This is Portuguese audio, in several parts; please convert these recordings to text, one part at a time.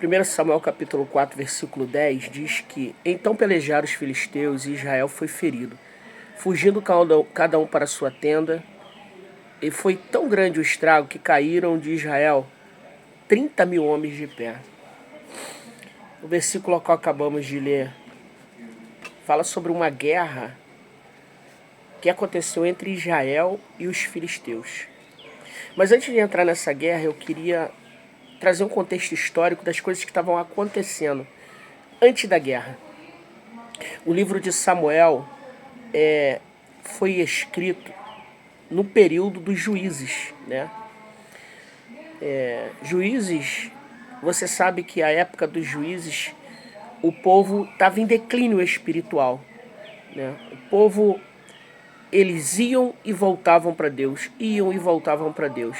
1 Samuel capítulo 4, versículo 10 diz que então pelejaram os filisteus e Israel foi ferido, fugindo cada um para sua tenda, e foi tão grande o estrago que caíram de Israel 30.000 homens de pé. O versículo que acabamos de ler fala sobre uma guerra que aconteceu entre Israel e os filisteus. Mas antes de entrar nessa guerra, eu queria trazer um contexto histórico das coisas que estavam acontecendo antes da guerra. O livro de Samuel foi escrito no período dos juízes, né? Juízes, você sabe que a época dos juízes, o povo estava em declínio espiritual, né? O povo, eles iam e voltavam para Deus, iam e voltavam para Deus.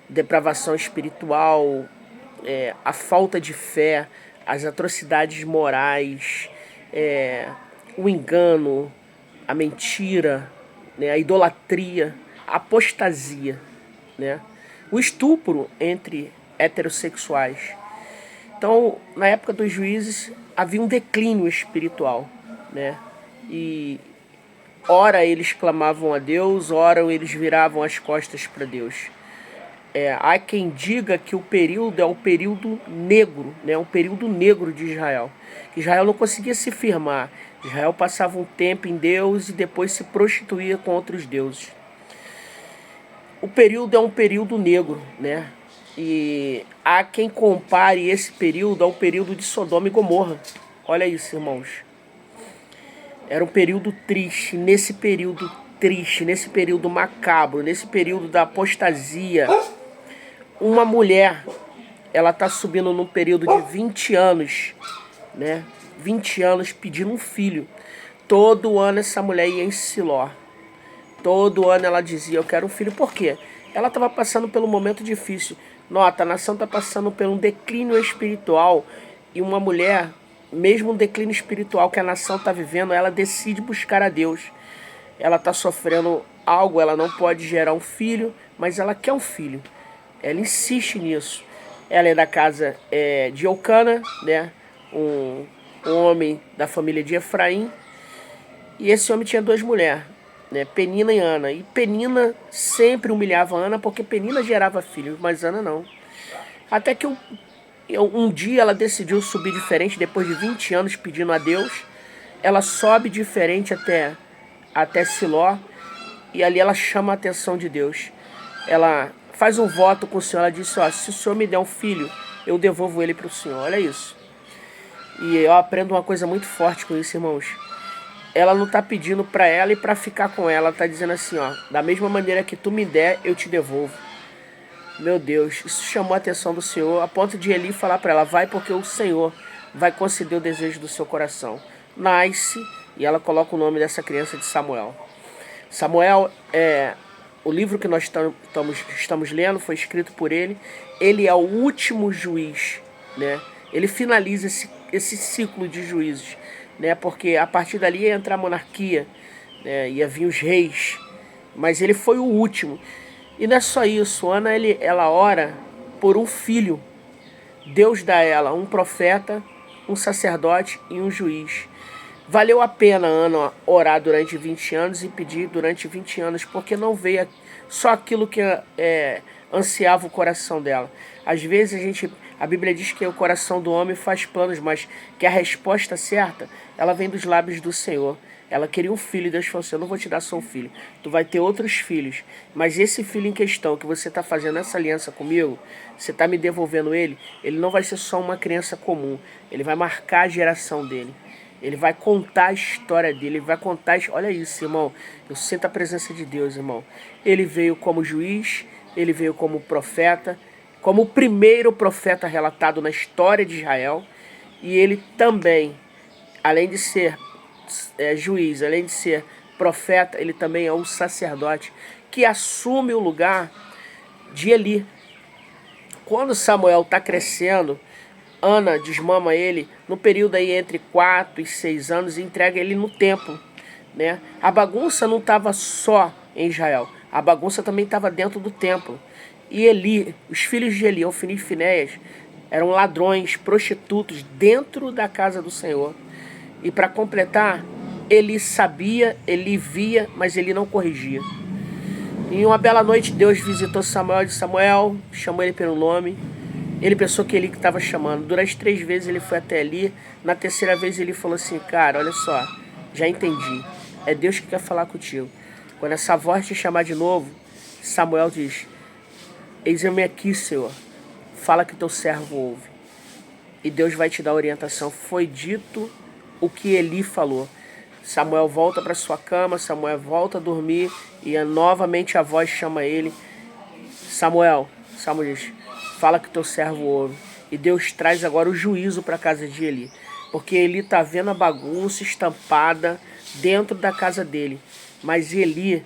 Depravação espiritual, a falta de fé, as atrocidades morais, o engano, a mentira, né, a idolatria, a apostasia, né, o estupro entre heterossexuais. Então, na época dos juízes, havia um declínio espiritual, né, e ora eles clamavam a Deus, ora eles viravam as costas para Deus. Há quem diga que o período é o período negro, né? O período negro de Israel. Israel não conseguia se firmar. Israel passava um tempo em Deus e depois se prostituía com outros deuses. O período é um período negro, né? E há quem compare esse período ao período de Sodoma e Gomorra. Olha isso, irmãos. Era um período triste, nesse período macabro, nesse período da apostasia. Uma mulher, ela está subindo num período de 20 anos, né? 20 anos pedindo um filho. Todo ano essa mulher ia em Siló. Todo ano ela dizia, eu quero um filho. Por quê? Ela estava passando por um momento difícil. Nota, a nação está passando por um declínio espiritual. E uma mulher, mesmo um declínio espiritual que a nação está vivendo, ela decide buscar a Deus. Ela está sofrendo algo, ela não pode gerar um filho, mas ela quer um filho. Ela insiste nisso. Ela é da casa de Eucana, né? Um homem da família de Efraim. E esse homem tinha duas mulheres, né? Penina e Ana. E Penina sempre humilhava Ana porque Penina gerava filhos, mas Ana não. Até que um dia ela decidiu subir diferente, depois de 20 anos pedindo a Deus. Ela sobe diferente até Siló. E ali ela chama a atenção de Deus. Ela faz um voto com o Senhor. Ela disse, ó, se o Senhor me der um filho, eu devolvo ele para o Senhor. Olha isso. E eu aprendo uma coisa muito forte com isso, irmãos. Ela não está pedindo para ela e para ficar com ela. Ela está dizendo assim, ó, da mesma maneira que tu me der, eu te devolvo. Meu Deus, isso chamou a atenção do Senhor, a ponto de Eli falar para ela, vai porque o Senhor vai conceder o desejo do seu coração. Nasce, e ela coloca o nome dessa criança de Samuel. Samuel o livro que nós estamos lendo foi escrito por ele. Ele é o último juiz, né? Ele finaliza esse ciclo de juízes, né? Porque a partir dali ia entrar a monarquia, né? Ia vir os reis, mas ele foi o último. E não é só isso, Ana ela ora por um filho. Deus dá a ela um profeta, um sacerdote e um juiz. Valeu a pena Ana orar durante 20 anos e pedir durante 20 anos, porque não veio só aquilo que ansiava o coração dela. Às vezes a Bíblia diz que o coração do homem faz planos, mas que a resposta certa, ela vem dos lábios do Senhor. Ela queria um filho e Deus falou assim, eu não vou te dar só um filho, tu vai ter outros filhos, mas esse filho em questão que você está fazendo essa aliança comigo, você está me devolvendo ele não vai ser só uma criança comum, ele vai marcar a geração dele. Ele vai contar a história dele, ele vai contar... Olha isso, irmão. Eu sinto a presença de Deus, irmão. Ele veio como juiz, ele veio como profeta, como o primeiro profeta relatado na história de Israel. E ele também, além de ser juiz, além de ser profeta, ele também é um sacerdote que assume o lugar de Eli. Quando Samuel está crescendo, Ana desmama ele no período aí entre 4 e 6 anos e entrega ele no templo, né? A bagunça não estava só em Israel, a bagunça também estava dentro do templo. E Eli, os filhos de Eli, Ofni e Finéias, eram ladrões, prostitutos dentro da casa do Senhor. E para completar, ele sabia, ele via, mas ele não corrigia. Em uma bela noite, Deus visitou Samuel e disse: Samuel, chamou ele pelo nome. Ele pensou que ele que estava chamando. Durante 3 vezes ele foi até ali. Na terceira vez ele falou assim: cara, olha só, já entendi. É Deus que quer falar contigo. Quando essa voz te chamar de novo, Samuel diz: eis-me aqui, Senhor. Fala que teu servo ouve. E Deus vai te dar orientação. Foi dito o que Eli falou. Samuel volta para sua cama, Samuel volta a dormir e novamente a voz chama ele. Samuel diz: fala que teu servo ouve. E Deus traz agora o juízo para a casa de Eli. Porque Eli está vendo a bagunça estampada dentro da casa dele. Mas Eli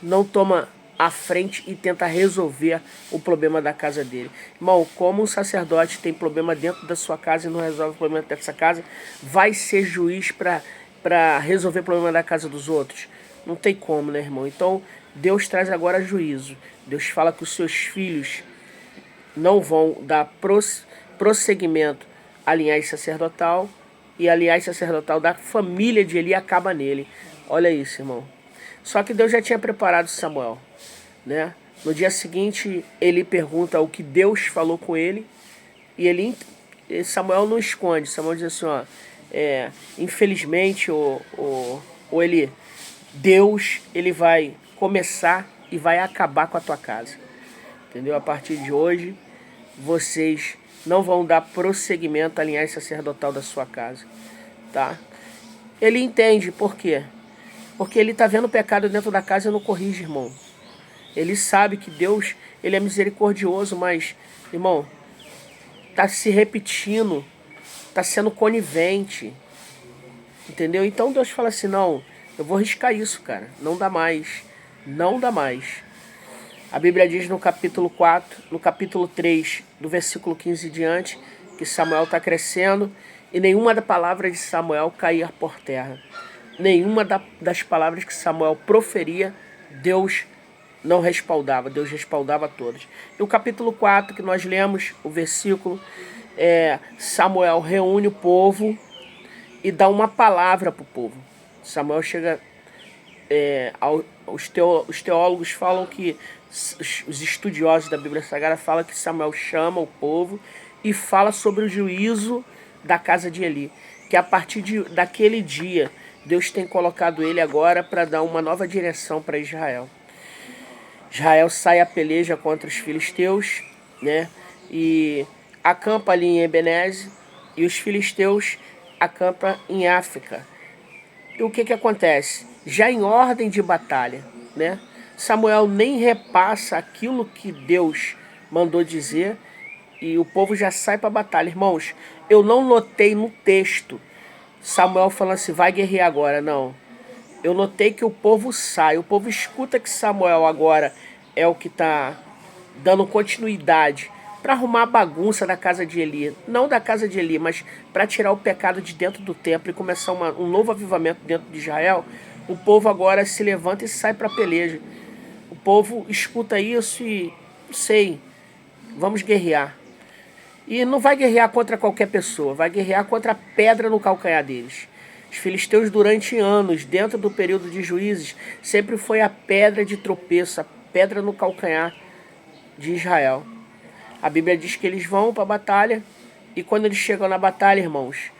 não toma a frente e tenta resolver o problema da casa dele. Irmão, como um sacerdote tem problema dentro da sua casa e não resolve o problema dessa casa, vai ser juiz para resolver o problema da casa dos outros? Não tem como, né, irmão? Então, Deus traz agora juízo. Deus fala que os seus filhos não vão dar prosseguimento à linhagem sacerdotal, e a linhagem sacerdotal da família de Eli acaba nele. Olha isso, irmão. Só que Deus já tinha preparado Samuel, né? No dia seguinte, ele pergunta o que Deus falou com ele, e Samuel não esconde. Samuel diz assim, ó, infelizmente, o Eli, Deus, ele vai começar e vai acabar com a tua casa. Entendeu? A partir de hoje, vocês não vão dar prosseguimento à linhagem sacerdotal da sua casa, tá? Ele entende por quê? Porque ele está vendo o pecado dentro da casa e não corrige, irmão. Ele sabe que Deus, ele é misericordioso, mas, irmão, está se repetindo, está sendo conivente, entendeu? Então Deus fala assim, não, eu vou riscar isso, cara, não dá mais, não dá mais. A Bíblia diz no capítulo 4, no capítulo 3, do versículo 15 em diante, que Samuel está crescendo e nenhuma das palavras de Samuel caía por terra. Nenhuma das palavras que Samuel proferia, Deus não respaldava, Deus respaldava todas. E o capítulo 4, que nós lemos, o versículo, Samuel reúne o povo e dá uma palavra para o povo. Samuel chega... os teólogos falam que, os estudiosos da Bíblia Sagrada falam que Samuel chama o povo e fala sobre o juízo da casa de Eli, que a partir daquele dia Deus tem colocado ele agora para dar uma nova direção para Israel. Israel sai a peleja contra os filisteus, né? E acampa ali em Ebenezer, e os filisteus acampam em África. E o que acontece? Já em ordem de batalha, né? Samuel nem repassa aquilo que Deus mandou dizer e o povo já sai para a batalha. Irmãos, eu não notei no texto Samuel falando assim, vai guerrear agora, não. Eu notei que o povo sai, o povo escuta que Samuel agora é o que está dando continuidade para arrumar a bagunça da casa de Eli. Não da casa de Eli, mas para tirar o pecado de dentro do templo e começar um novo avivamento dentro de Israel. O povo agora se levanta e sai para a peleja. O povo escuta isso e, não sei, vamos guerrear. E não vai guerrear contra qualquer pessoa, vai guerrear contra a pedra no calcanhar deles. Os filisteus, durante anos, dentro do período de Juízes, sempre foi a pedra de tropeço, a pedra no calcanhar de Israel. A Bíblia diz que eles vão para a batalha, e quando eles chegam na batalha, irmãos,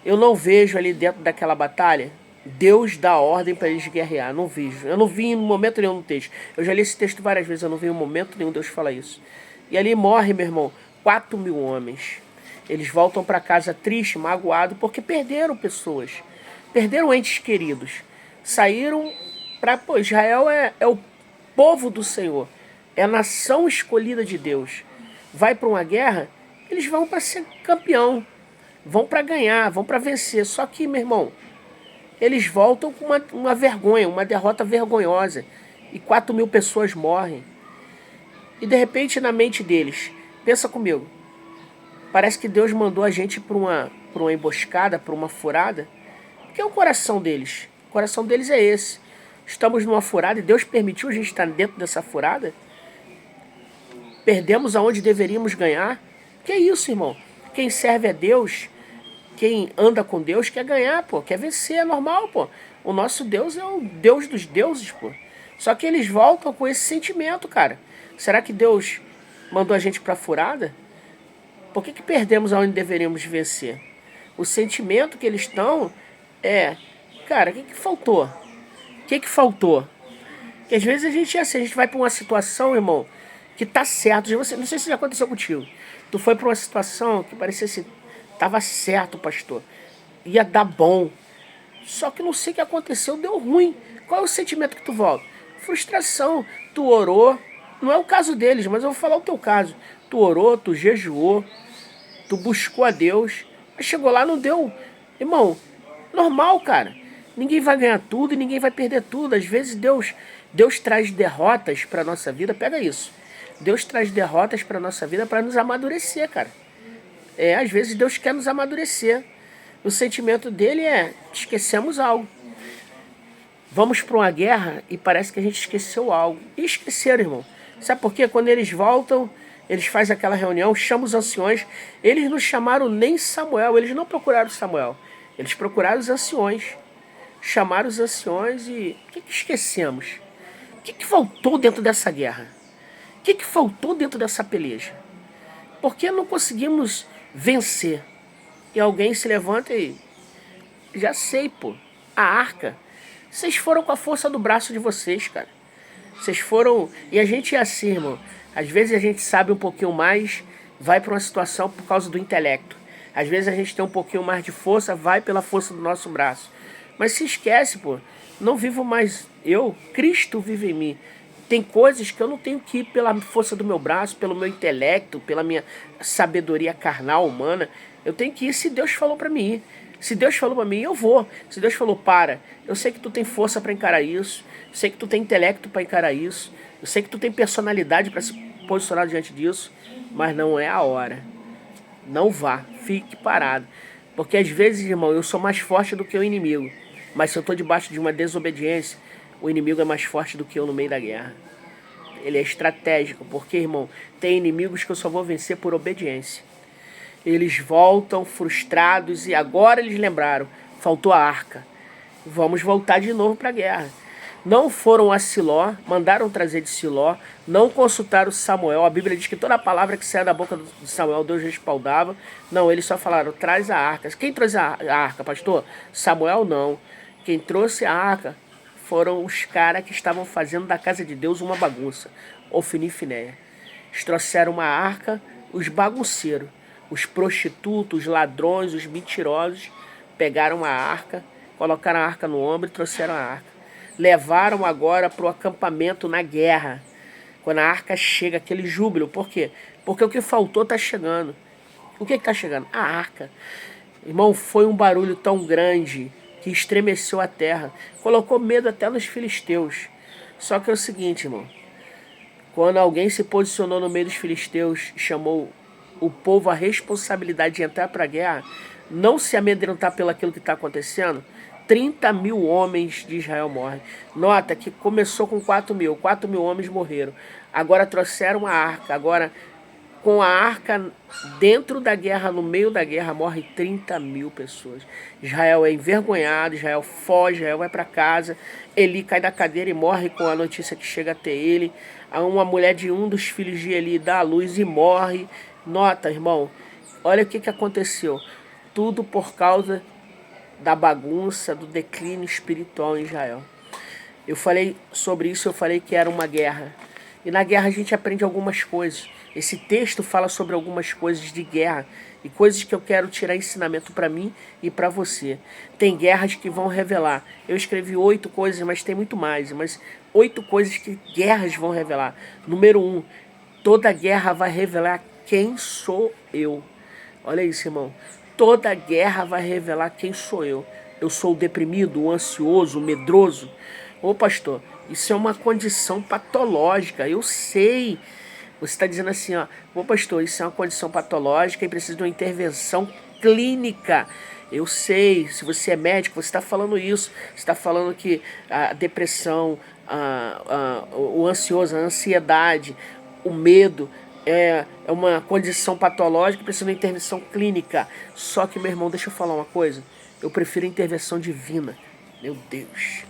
eu não vejo ali dentro daquela batalha Deus dá ordem para eles guerrear. Não vejo. Eu não vi em momento nenhum no texto. Eu já li esse texto várias vezes, eu não vi em momento nenhum Deus falar isso. E ali morre, meu irmão, 4.000 homens. Eles voltam para casa triste, magoado, porque perderam pessoas. Perderam entes queridos. Saíram para... Pô, Israel é o povo do Senhor. É a nação escolhida de Deus. Vai para uma guerra, eles vão para ser campeão. Vão para ganhar, vão para vencer. Só que, meu irmão, eles voltam com uma vergonha, uma derrota vergonhosa. E 4.000 pessoas morrem. E de repente, na mente deles, pensa comigo, parece que Deus mandou a gente para uma emboscada, para uma furada. Que é o coração deles. O coração deles é esse. Estamos numa furada e Deus permitiu a gente estar dentro dessa furada. Perdemos aonde deveríamos ganhar. Que isso, irmão? Quem serve a Deus, quem anda com Deus quer ganhar, pô, quer vencer, é normal, pô. O nosso Deus é o Deus dos deuses, pô. Só que eles voltam com esse sentimento, cara. Será que Deus mandou a gente pra furada? Por que perdemos aonde deveríamos vencer? O sentimento que eles estão é, cara, o que faltou? O que faltou? Porque às vezes a gente é assim, a gente vai pra uma situação, irmão, que tá certo. Você, não sei se já aconteceu contigo. Tu foi pra uma situação que parecia assim, tava certo, pastor. Ia dar bom. Só que não sei o que aconteceu, deu ruim. Qual é o sentimento que tu volta? Frustração. Tu orou. Não é o caso deles, mas eu vou falar o teu caso. Tu orou, tu jejuou, tu buscou a Deus, mas chegou lá, não deu. Irmão, normal, cara. Ninguém vai ganhar tudo e ninguém vai perder tudo. Às vezes Deus traz derrotas para nossa vida. Pega isso. Deus traz derrotas para nossa vida para nos amadurecer, cara. Às vezes Deus quer nos amadurecer. O sentimento dele é, esquecemos algo. Vamos para uma guerra e parece que a gente esqueceu algo. E esqueceram, irmão. Sabe por quê? Quando eles voltam, eles fazem aquela reunião, chamam os anciões. Eles não chamaram nem Samuel, eles não procuraram Samuel. Eles procuraram os anciões. Chamaram os anciões e... O que esquecemos? O que faltou dentro dessa guerra? O que faltou dentro dessa peleja? Por que não conseguimos vencer? E alguém se levanta e... Já sei, pô. A arca. Vocês foram com a força do braço de vocês, cara. Vocês foram... E a gente é assim, irmão. Às vezes a gente sabe um pouquinho mais, vai para uma situação por causa do intelecto. Às vezes a gente tem um pouquinho mais de força, vai pela força do nosso braço. Mas se esquece, pô. Não vivo mais eu, Cristo vive em mim. Tem coisas que eu não tenho que ir pela força do meu braço, pelo meu intelecto, pela minha sabedoria carnal, humana. Eu tenho que ir se Deus falou para mim ir. Se Deus falou para mim, eu vou. Se Deus falou, para. Eu sei que tu tem força para encarar isso. Eu sei que tu tem intelecto para encarar isso. Eu sei que tu tem personalidade para se posicionar diante disso. Mas não é a hora. Não vá. Fique parado. Porque às vezes, irmão, eu sou mais forte do que o inimigo. Mas se eu estou debaixo de uma desobediência, o inimigo é mais forte do que eu no meio da guerra. Ele é estratégico. Porque, irmão, tem inimigos que eu só vou vencer por obediência. Eles voltam frustrados e agora eles lembraram, faltou a arca. Vamos voltar de novo para a guerra. Não foram a Siló, mandaram trazer de Siló, não consultaram Samuel. A Bíblia diz que toda a palavra que saia da boca de Samuel, Deus respaldava. Não, eles só falaram, traz a arca. Quem trouxe a arca, pastor? Samuel não. Quem trouxe a arca foram os caras que estavam fazendo da casa de Deus uma bagunça. Ofni e Finéia. Eles trouxeram uma arca, os bagunceiros. Os prostitutos, os ladrões, os mentirosos pegaram a arca, colocaram a arca no ombro e trouxeram a arca. Levaram agora para o acampamento na guerra. Quando a arca chega, aquele júbilo. Por quê? Porque o que faltou está chegando. O que está chegando? A arca. Irmão, foi um barulho tão grande que estremeceu a terra. Colocou medo até nos filisteus. Só que é o seguinte, irmão. Quando alguém se posicionou no meio dos filisteus e chamou o povo a responsabilidade de entrar para a guerra, não se amedrontar pelo aquilo que está acontecendo, 30 mil homens de Israel morrem. Nota que começou com 4 mil. 4 mil homens morreram. Agora trouxeram a arca. Agora, com a arca dentro da guerra, no meio da guerra, morre 30 mil pessoas. Israel é envergonhado, Israel foge, Israel vai para casa. Eli cai da cadeira e morre com a notícia que chega até ele. Uma mulher de um dos filhos de Eli dá a luz e morre. Nota, irmão, olha o que aconteceu. Tudo por causa da bagunça, do declínio espiritual em Israel. Eu falei sobre isso, eu falei que era uma guerra. E na guerra a gente aprende algumas coisas. Esse texto fala sobre algumas coisas de guerra e coisas que eu quero tirar ensinamento para mim e para você. Tem guerras que vão revelar. Eu escrevi 8 coisas, mas tem muito mais. Mas 8 coisas que guerras vão revelar. Número 1, toda guerra vai revelar quem sou eu. Olha isso, irmão. Toda guerra vai revelar quem sou eu. Eu sou o deprimido, o ansioso, o medroso. Ô pastor, isso é uma condição patológica. Eu sei. Você está dizendo assim, ó, ô pastor, isso é uma condição patológica e precisa de uma intervenção clínica. Eu sei, se você é médico, você está falando isso. Você está falando que a depressão, o ansioso, a ansiedade, o medo é uma condição patológica, precisa de uma intervenção clínica. Só que, meu irmão, deixa eu falar uma coisa. Eu prefiro a intervenção divina. Meu Deus.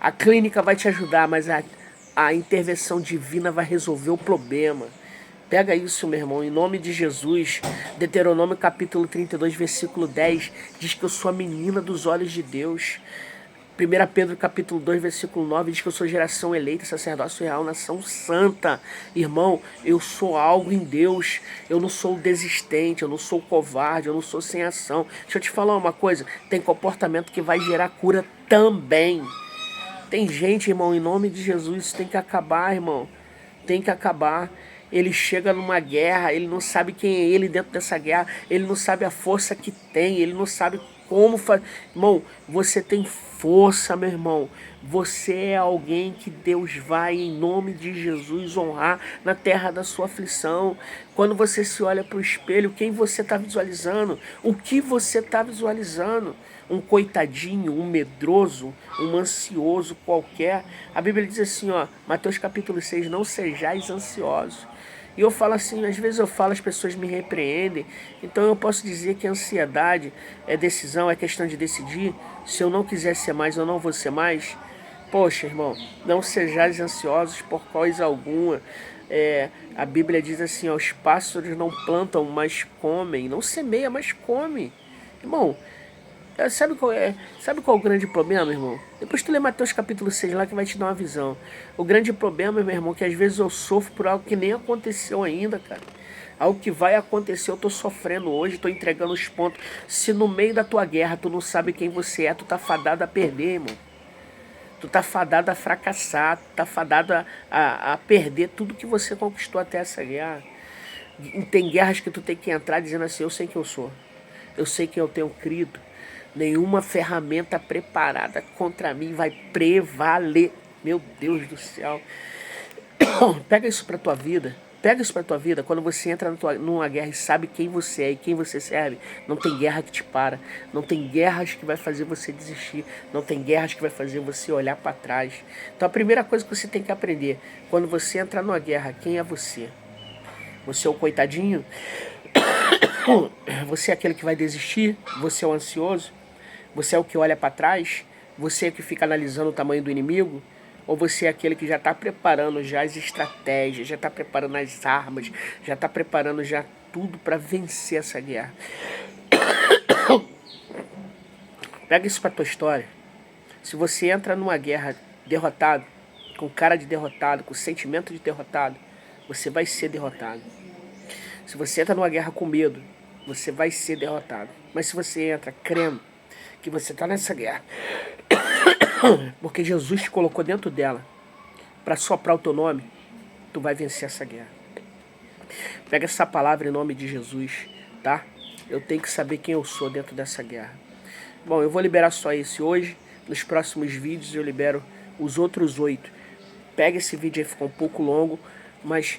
A clínica vai te ajudar, mas a intervenção divina vai resolver o problema. Pega isso, meu irmão, em nome de Jesus. Deuteronômio capítulo 32, versículo 10, diz que eu sou a menina dos olhos de Deus. 1 Pedro capítulo 2, versículo 9, diz que eu sou geração eleita, sacerdócio real, nação santa. Irmão, eu sou algo em Deus. Eu não sou desistente, eu não sou covarde, eu não sou sem ação. Deixa eu te falar uma coisa, tem comportamento que vai gerar cura também. Tem gente, irmão, em nome de Jesus, isso tem que acabar, irmão. Tem que acabar. Ele chega numa guerra, ele não sabe quem é ele dentro dessa guerra, ele não sabe a força que tem, ele não sabe como fazer. Irmão, você tem força, meu irmão. Você é alguém que Deus vai, em nome de Jesus, honrar na terra da sua aflição. Quando você se olha para o espelho, quem você está visualizando? O que você está visualizando? Um coitadinho, um medroso, um ansioso qualquer. A Bíblia diz assim, ó, Mateus capítulo 6, não sejais ansiosos. E eu falo assim, às vezes eu falo, as pessoas me repreendem. Então eu posso dizer que a ansiedade é decisão, é questão de decidir. Se eu não quiser ser mais, eu não vou ser mais. Poxa, irmão, não sejais ansiosos por coisa alguma. A Bíblia diz assim, ó, os pássaros não plantam, mas comem. Não semeia, mas come. Irmão, sabe qual é o grande problema, irmão? Depois tu lê Mateus capítulo 6 lá que vai te dar uma visão. O grande problema, meu irmão, é que às vezes eu sofro por algo que nem aconteceu ainda, cara. Algo que vai acontecer, eu tô sofrendo hoje, tô entregando os pontos. Se no meio da tua guerra tu não sabe quem você é, tu tá fadado a perder, irmão. Tu tá fadado a fracassar, tu tá fadado a perder tudo que você conquistou até essa guerra. Tem guerras que tu tem que entrar dizendo assim, eu sei quem eu sou. Eu sei que eu tenho crido. Nenhuma ferramenta preparada contra mim vai prevaler. Meu Deus do céu. Pega isso pra tua vida. Pega isso pra tua vida. Quando você entra numa guerra e sabe quem você é e quem você serve, não tem guerra que te para. Não tem guerras que vai fazer você desistir. Não tem guerras que vai fazer você olhar pra trás. Então a primeira coisa que você tem que aprender, quando você entra numa guerra, quem é você? Você é o coitadinho? Você é aquele que vai desistir? Você é o ansioso? Você é o que olha para trás? Você é o que fica analisando o tamanho do inimigo? Ou você é aquele que já está preparando já as estratégias, já está preparando as armas, já está preparando já tudo para vencer essa guerra? Pega isso para tua história. Se você entra numa guerra derrotado, com cara de derrotado, com sentimento de derrotado, você vai ser derrotado. Se você entra numa guerra com medo, você vai ser derrotado. Mas se você entra crendo que você está nessa guerra, porque Jesus te colocou dentro dela para soprar o teu nome, tu vai vencer essa guerra. Pega essa palavra em nome de Jesus, tá? Eu tenho que saber quem eu sou dentro dessa guerra. Bom, eu vou liberar só esse hoje. Nos próximos vídeos eu libero os outros 8. Pega esse vídeo aí, ficou um pouco longo, mas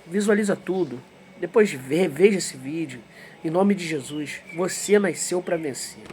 visualiza tudo. Depois veja esse vídeo. Em nome de Jesus, você nasceu para vencer.